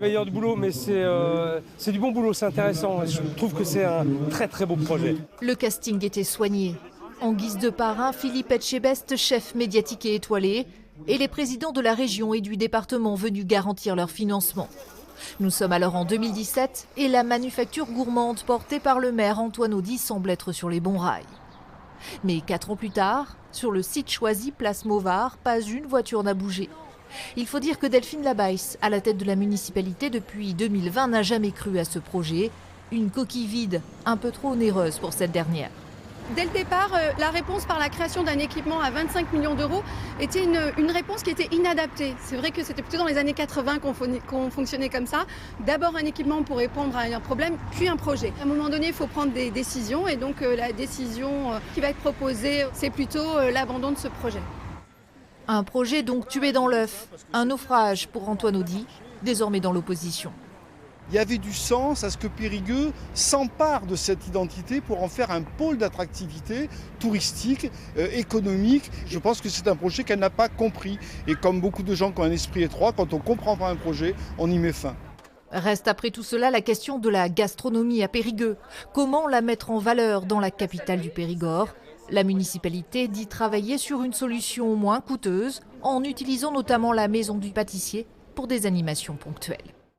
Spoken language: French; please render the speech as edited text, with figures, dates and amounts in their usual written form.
Il va y avoir du boulot, mais c'est du bon boulot, c'est intéressant. Je trouve que c'est un très très beau projet. Le casting était soigné. En guise de parrain, Philippe Etchebest, chef médiatique et étoilé, et les présidents de la région et du département venus garantir leur financement. Nous sommes alors en 2017 et la manufacture gourmande portée par le maire Antoine Audy semble être sur les bons rails. Mais 4 ans plus tard, sur le site choisi, place Mauvard, pas une voiture n'a bougé. Il faut dire que Delphine Labaisse, à la tête de la municipalité depuis 2020, n'a jamais cru à ce projet. Une coquille vide, un peu trop onéreuse pour cette dernière. Dès le départ, la réponse par la création d'un équipement à 25 millions d'euros était une réponse qui était inadaptée. C'est vrai que c'était plutôt dans les années 80 qu'on fonctionnait comme ça. D'abord un équipement pour répondre à un problème, puis un projet. À un moment donné, il faut prendre des décisions et donc la décision qui va être proposée, c'est plutôt l'abandon de ce projet. Un projet donc tué dans l'œuf, un naufrage pour Antoine Audy, désormais dans l'opposition. Il y avait du sens à ce que Périgueux s'empare de cette identité pour en faire un pôle d'attractivité touristique, économique. Je pense que c'est un projet qu'elle n'a pas compris. Et comme beaucoup de gens qui ont un esprit étroit, quand on ne comprend pas un projet, on y met fin. Reste après tout cela la question de la gastronomie à Périgueux. Comment la mettre en valeur dans la capitale du Périgord? La municipalité dit travailler sur une solution moins coûteuse, en utilisant notamment la maison du pâtissier pour des animations ponctuelles.